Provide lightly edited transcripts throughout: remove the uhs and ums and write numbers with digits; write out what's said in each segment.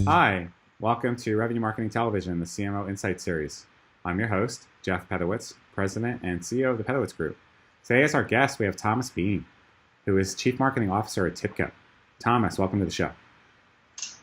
Hi, welcome to Revenue Marketing Television, the CMO Insight Series. I'm your host, Jeff Pedowitz, President and CEO of the Pedowitz Group. Today, as our guest, we have Thomas Bean, who is Chief Marketing Officer at TIBCO. Thomas, welcome to the show.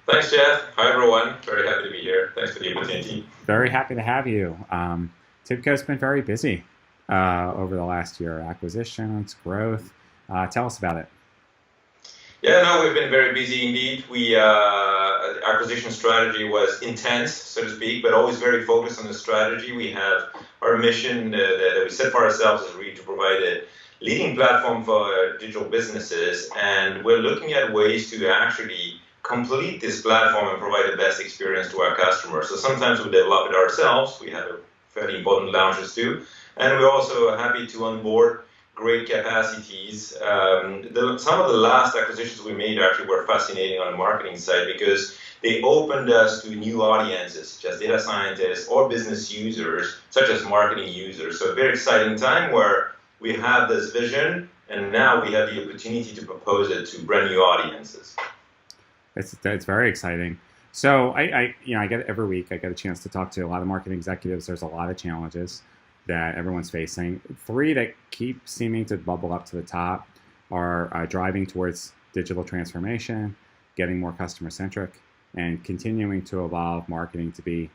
Thanks, Jeff. Hi, everyone. Very happy to be here. Thanks for the opportunity. Very happy to have you. TIBCO's been very busy over the last year. Acquisitions, growth. Tell us about it. Yeah, no, we've been very busy indeed. The acquisition strategy was intense, so to speak, but always very focused on the strategy. We have our mission that we set for ourselves is really to provide a leading platform for digital businesses, and we're looking at ways to actually complete this platform and provide the best experience to our customers. So sometimes we develop it ourselves. We have a fairly important launches too, and we're also happy to onboard great capacities. Some of the last acquisitions we made actually were fascinating on the marketing side because they opened us to new audiences, such as data scientists or business users, such as marketing users. So a very exciting time where we have this vision and now we have the opportunity to propose it to brand new audiences. It's very exciting. So I get every week, I get a chance to talk to a lot of marketing executives. There's a lot of challenges that everyone's facing. Three that keep seeming to bubble up to the top are driving towards digital transformation, getting more customer-centric, and continuing to evolve marketing to be,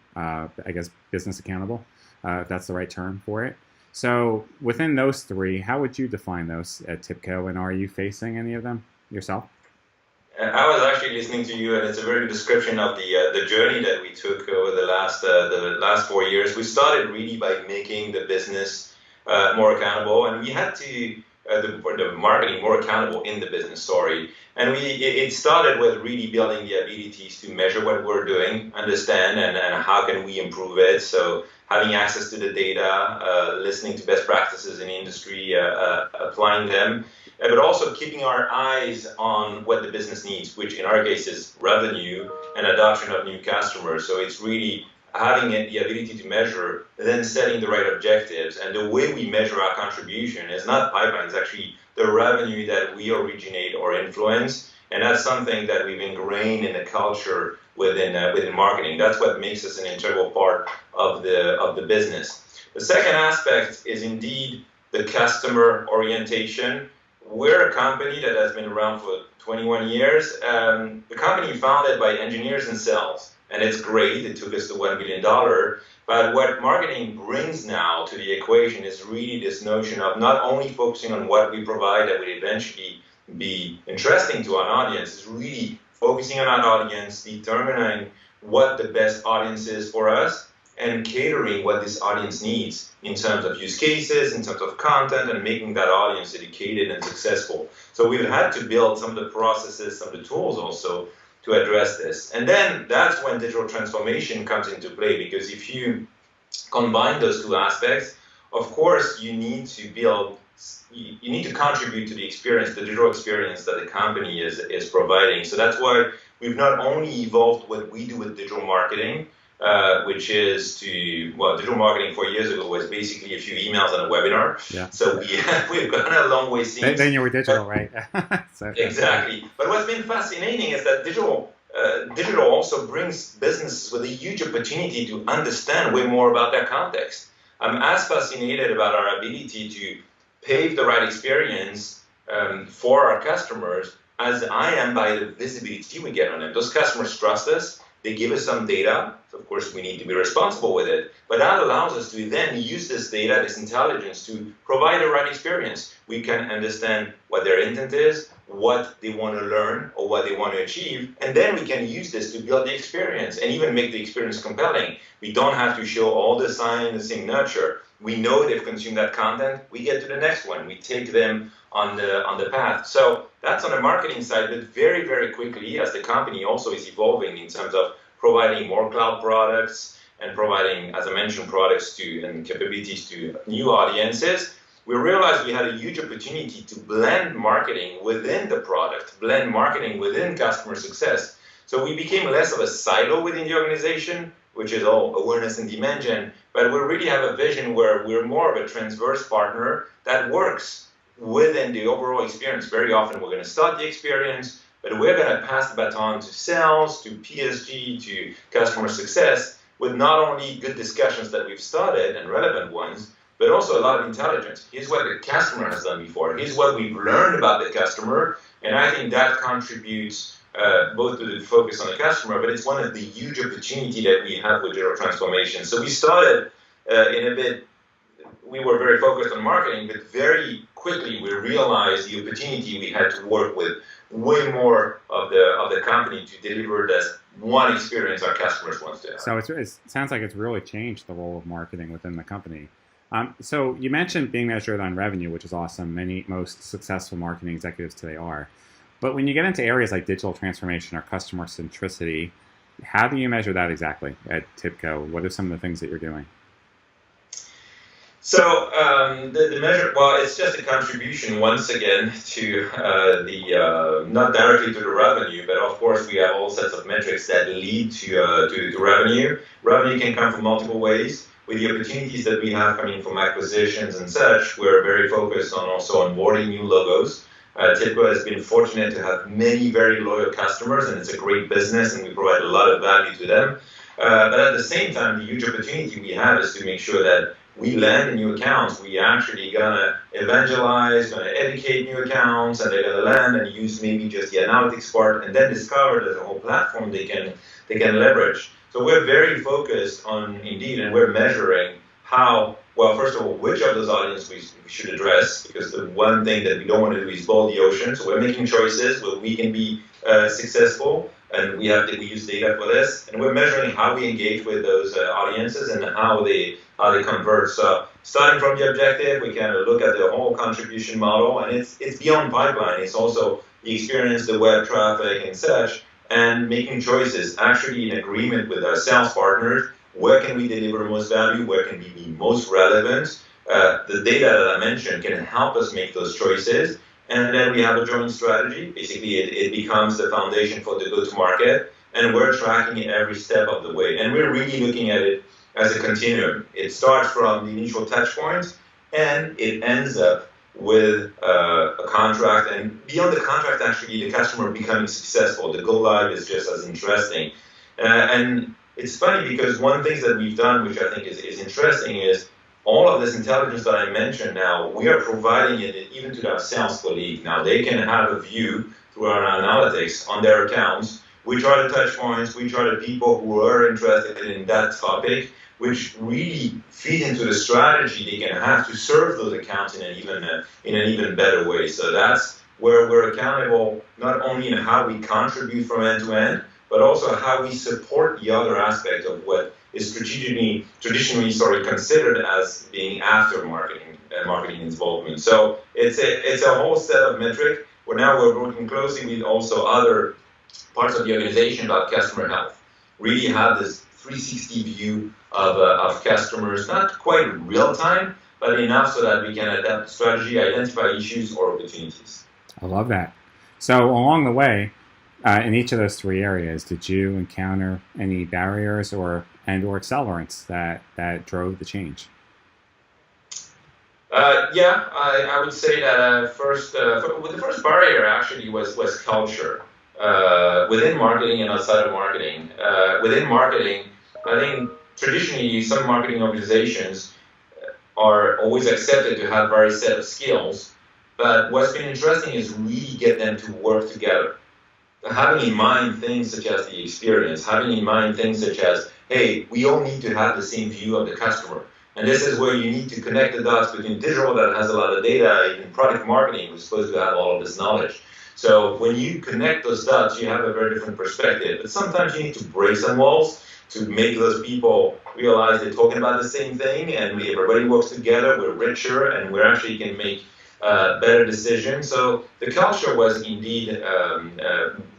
business accountable, if that's the right term for it. So within those three, how would you define those at TIBCO, and are you facing any of them yourself? I was actually listening to you, and it's a very good description of the journey that we took over the last 4 years. We started really by making the business more accountable, and we had to the marketing more accountable in the business. Sorry, and it started with really building the abilities to measure what we're doing, understand, and how can we improve it. So having access to the data, listening to best practices in the industry, applying them. But also keeping our eyes on what the business needs, which in our case is revenue and adoption of new customers. So it's really having the ability to measure, then setting the right objectives. And the way we measure our contribution is not pipeline, it's actually the revenue that we originate or influence. And that's something that we've ingrained in the culture within marketing. That's what makes us an integral part of the business. The second aspect is indeed the customer orientation. We're a company that has been around for 21 years. The company founded by engineers and sales, and it's great. It took us to $1 billion. But what marketing brings now to the equation is really this notion of not only focusing on what we provide that would eventually be interesting to our audience, is really focusing on our audience, determining what the best audience is for us, and catering what this audience needs in terms of use cases, in terms of content, and making that audience educated and successful. So we've had to build some of the processes, some of the tools also to address this. And then that's when digital transformation comes into play, because if you combine those two aspects, of course, you need to contribute to the experience, the digital experience that the company is providing. So that's why we've not only evolved what we do with digital marketing, which is digital marketing 4 years ago was basically a few emails and a webinar. Yeah. So we've gone a long way since. Then you were digital, right? Exactly. But what's been fascinating is that digital also brings businesses with a huge opportunity to understand way more about their context. I'm as fascinated about our ability to pave the right experience for our customers as I am by the visibility we get on them. Those customers trust us. They give us some data. So of course, we need to be responsible with it. But that allows us to then use this data, this intelligence, to provide the right experience. We can understand what their intent is, what they want to learn, or what they want to achieve. And then we can use this to build the experience and even make the experience compelling. We don't have to show all the sign, the same nurture. We know they've consumed that content. We get to the next one. We take them on the path. So that's on the marketing side, but very, very quickly, as the company also is evolving in terms of providing more cloud products and providing, as I mentioned, products and capabilities to new audiences, we realized we had a huge opportunity to blend marketing within the product, blend marketing within customer success. So we became less of a silo within the organization, which is all awareness and demand gen, but we really have a vision where we're more of a transverse partner that works within the overall experience. Very often we're going to start the experience, but we're going to pass the baton to sales, to PSG, to customer success with not only good discussions that we've started and relevant ones, but also a lot of intelligence. Here's what the customer has done before. Here's what we've learned about the customer. And I think that contributes both to the focus on the customer, but it's one of the huge opportunity that we have with digital transformation. So we started we were very focused on marketing, but very quickly we realized the opportunity we had to work with way more of the company to deliver this one experience our customers want to have. So it sounds like it's really changed the role of marketing within the company. So you mentioned being measured on revenue, which is awesome. Most successful marketing executives today are. But when you get into areas like digital transformation or customer centricity, how do you measure that exactly at TIBCO? What are some of the things that you're doing? So the measure, well, it's just a contribution once again to not directly to the revenue, but of course we have all sets of metrics that lead to revenue. Revenue can come from multiple ways. With the opportunities that we have coming from acquisitions and such, we're very focused on also onboarding new logos. TIBCO has been fortunate to have many very loyal customers, and it's a great business, and we provide a lot of value to them. But at the same time, the huge opportunity we have is to make sure that we land in new accounts. We actually gonna evangelize, gonna educate new accounts, and they're gonna land and use maybe just the analytics part, and then discover there's a whole platform they can leverage. So we're very focused on Indeed, and we're measuring how, well, first of all, which of those audiences we should address, because the one thing that we don't want to do is boil the ocean. So we're making choices where we can be successful, and we use data for this, and we're measuring how we engage with those audiences and how they convert. So starting from the objective, we kind of look at the whole contribution model, and it's beyond pipeline. It's also the experience, the web traffic, and such, and making choices, actually in agreement with our sales partners. Where can we deliver most value? Where can we be most relevant? The data that I mentioned can help us make those choices. And then we have a joint strategy. Basically, it becomes the foundation for the go-to-market, and we're tracking it every step of the way. And we're really looking at it as a continuum. It starts from the initial touch points, and it ends up with a contract. And beyond the contract, actually, the customer becoming successful. The go-live is just as interesting. And it's funny because one thing that we've done, which I think is interesting, is all of this intelligence that I mentioned now, we are providing it even to our sales colleague. Now they can have a view through our analytics on their accounts. We try to touch points, we try to people who are interested in that topic, which really feed into the strategy they can have to serve those accounts in an even better way. So that's where we're accountable, not only in how we contribute from end to end, but also how we support the other aspect of what is traditionally considered as being after marketing involvement. So it's a whole set of metric where now we're working closely with also other parts of the organization about customer health. Really have this 360 view of customers, not quite real time, but enough so that we can adapt the strategy, identify issues or opportunities. I love that. So along the way, in each of those three areas, did you encounter any barriers or accelerants that drove the change? I would say that the first barrier actually was culture within marketing and outside of marketing. Within marketing, I think traditionally some marketing organizations are always accepted to have various set of skills, but what's been interesting is really get them to work together. Having in mind things such as the experience, having in mind things such as, hey, we all need to have the same view of the customer. And this is where you need to connect the dots between digital that has a lot of data and product marketing, who's supposed to have all of this knowledge. So when you connect those dots, you have a very different perspective. But sometimes you need to break some walls to make those people realize they're talking about the same thing, and everybody works together, we're richer, and we actually can make better decisions. So the culture was indeed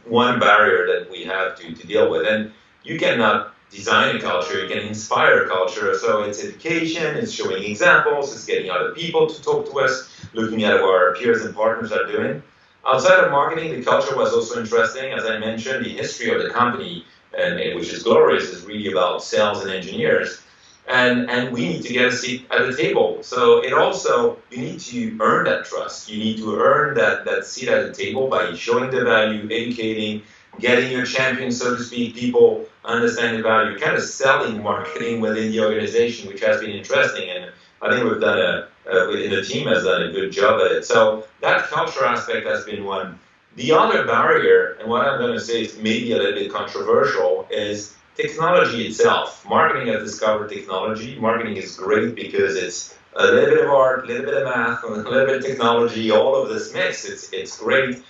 one barrier that we have to deal with. And you cannot design a culture, you can inspire a culture. So it's education, it's showing examples, it's getting other people to talk to us, looking at what our peers and partners are doing. Outside of marketing, the culture was also interesting. As I mentioned, the history of the company, and which is glorious, is really about sales and engineers. and we need to get a seat at the table. So it also, you need to earn that trust. You need to earn that seat at the table by showing the value, educating, getting your champion, so to speak, people understand the value, kind of selling marketing within the organization, which has been interesting. And I think we've done within the team has done a good job at it. So that culture aspect has been one. The other barrier, and what I'm going to say is maybe a little bit controversial, is technology itself. Marketing has discovered technology. Marketing is great because it's a little bit of art, a little bit of math, a little bit of technology, all of this mix. It's great.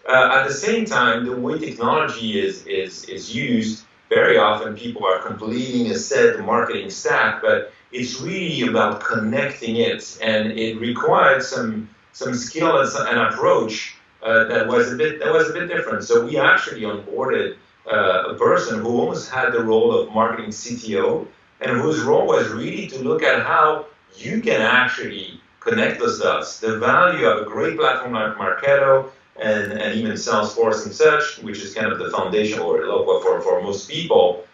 At the same time, the way technology is used, very often people are completing a set marketing stack, but it's really about connecting it, and it required some skill and approach that was a bit different. So we actually onboarded a person who almost had the role of marketing CTO, and whose role was really to look at how you can actually connect those dots. The value of a great platform like Marketo and even Salesforce and such, which is kind of the foundation or local for most people.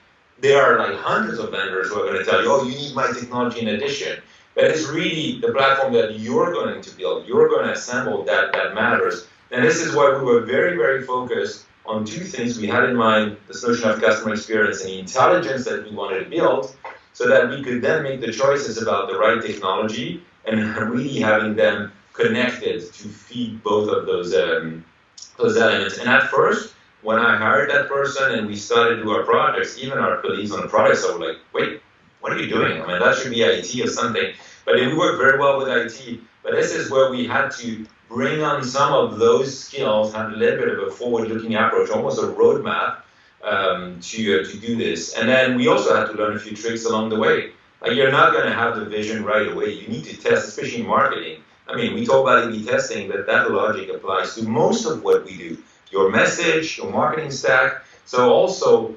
There are like hundreds of vendors who are going to tell you, oh, you need my technology in addition. But it's really the platform that you're going to build, you're going to assemble that matters. And this is why we were very, very focused on two things. We had in mind this notion of customer experience and the intelligence that we wanted to build, so that we could then make the choices about the right technology and really having them connected to feed both of those elements. And at first, when I hired that person and we started to do our projects, even our colleagues on the projects were like, wait, what are you doing? I mean, that should be IT or something. But we work very well with IT. But this is where we had to bring on some of those skills, have a little bit of a forward-looking approach, almost a roadmap to do this. And then we also had to learn a few tricks along the way. Like, you're not going to have the vision right away. You need to test, especially in marketing. I mean, we talk about A/B testing, but that logic applies to most of what we do. Your message, your marketing stack. So also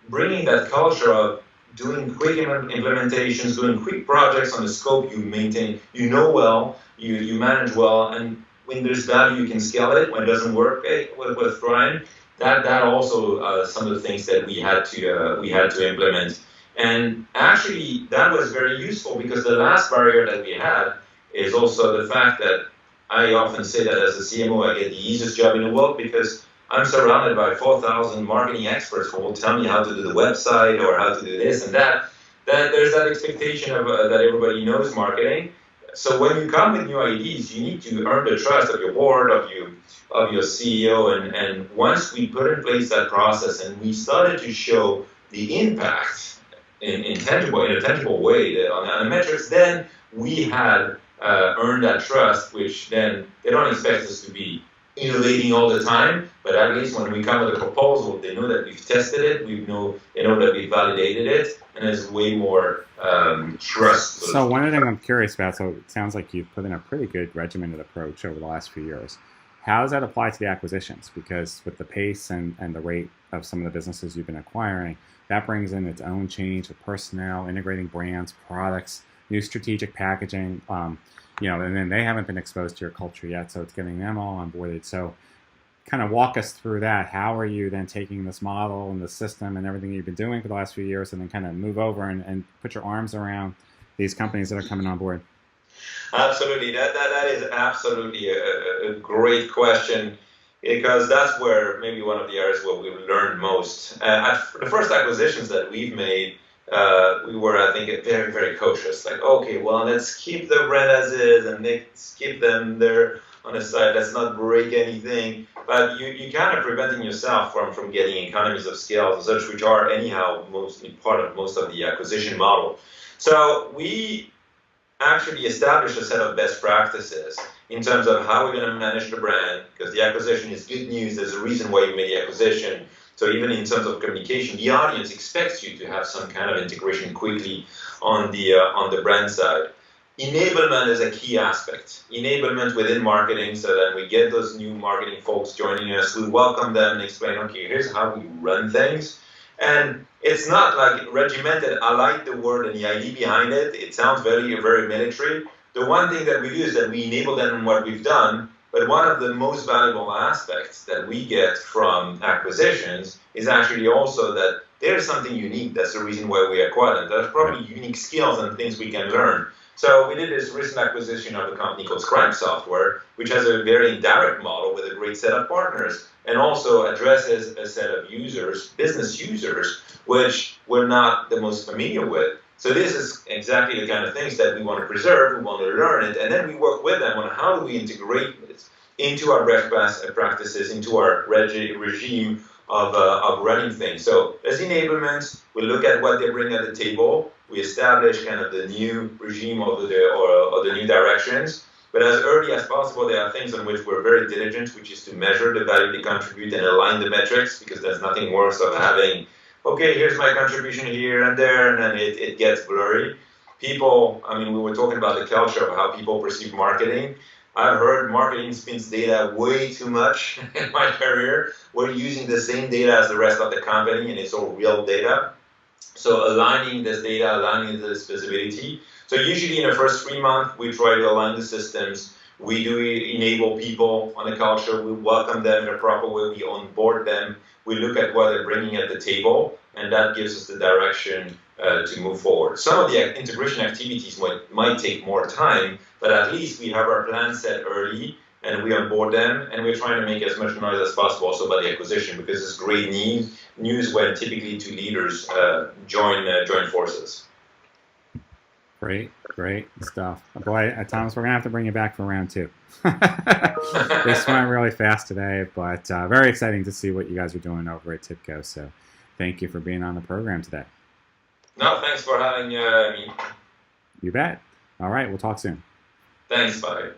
bringing that culture of doing quick implementations, doing quick projects on the scope you maintain, you know well, you manage well, and when there's value, you can scale it. When it doesn't work, hey, with Brian, that also some of the things that we had to implement. And actually, that was very useful, because the last barrier that we had is also the fact that I often say that as a CMO, I get the easiest job in the world, because I'm surrounded by 4,000 marketing experts who will tell me how to do the website or how to do this and that. Then there's that expectation of that everybody knows marketing. So when you come with new ideas, you need to earn the trust of your board, of your CEO, and once we put in place that process and we started to show the impact in a tangible way on the metrics, then we had earned that trust, which then they don't expect us to be innovating all the time, but at least when we come with a proposal, they know that we've tested it, they know that we've validated it, and there's way more trust. So one of the things I'm curious about, so it sounds like you've put in a pretty good regimented approach over the last few years. How does that apply to the acquisitions? Because with the pace and the rate of some of the businesses you've been acquiring, that brings in its own change of personnel, integrating brands, products, new strategic packaging, and then they haven't been exposed to your culture yet, so it's getting them all onboarded. So kind of walk us through that. How are you then taking this model and the system and everything you've been doing for the last few years and then kind of move over and put your arms around these companies that are coming on board? Absolutely. That is absolutely a great question, because that's where maybe one of the areas where we've learned most. The first acquisitions that we've made, we were, I think, very, very cautious. Like, okay, well, let's keep the brand as is, and let's keep them there on the side. Let's not break anything. But you kind of preventing yourself from getting economies of scale and such, which are anyhow mostly part of most of the acquisition model. So we actually established a set of best practices in terms of how we're going to manage the brand, because the acquisition is good news. There's a reason why you made the acquisition. So even in terms of communication, the audience expects you to have some kind of integration quickly on the brand side. Enablement is a key aspect. Enablement within marketing, so that we get those new marketing folks joining us, we welcome them and explain, okay, here's how we run things. And it's not like regimented. I like the word and the idea behind it. It sounds very, very military. The one thing that we do is that we enable them in what we've done. But one of the most valuable aspects that we get from acquisitions is actually also that there's something unique. That's the reason why we acquired them. There's probably unique skills and things we can learn. So we did this recent acquisition of a company called Scribe Software, which has a very indirect model with a great set of partners, and also addresses a set of users, business users, which we're not the most familiar with. So this is exactly the kind of things that we want to preserve, we want to learn it, and then we work with them on how do we integrate it into our best practices, into our regime of running things. So as enablement, we look at what they bring at the table, we establish kind of the new regime of the new directions, but as early as possible, there are things on which we're very diligent, which is to measure the value they contribute and align the metrics, because there's nothing worse of having, okay, here's my contribution here and there, and then it gets blurry. People, I mean, we were talking about the culture of how people perceive marketing. I've heard marketing spins data way too much in my career. We're using the same data as the rest of the company, and it's all real data. So aligning this data, aligning this visibility. So usually in the first 3 months, we try to align the systems. We do enable people on the culture. We welcome them in a proper way. We onboard them. We look at what they're bringing at the table, and that gives us the direction to move forward. Some of the integration activities might take more time, but at least we have our plan set early, and we onboard them, and we're trying to make as much noise as possible also by the acquisition, because it's great news when typically two leaders join forces. Great stuff. Boy, Thomas, we're going to have to bring you back for round 2. This went really fast today, but very exciting to see what you guys are doing over at TIBCO. So thank you for being on the program today. No, thanks for having me. You bet. All right, we'll talk soon. Thanks, bye.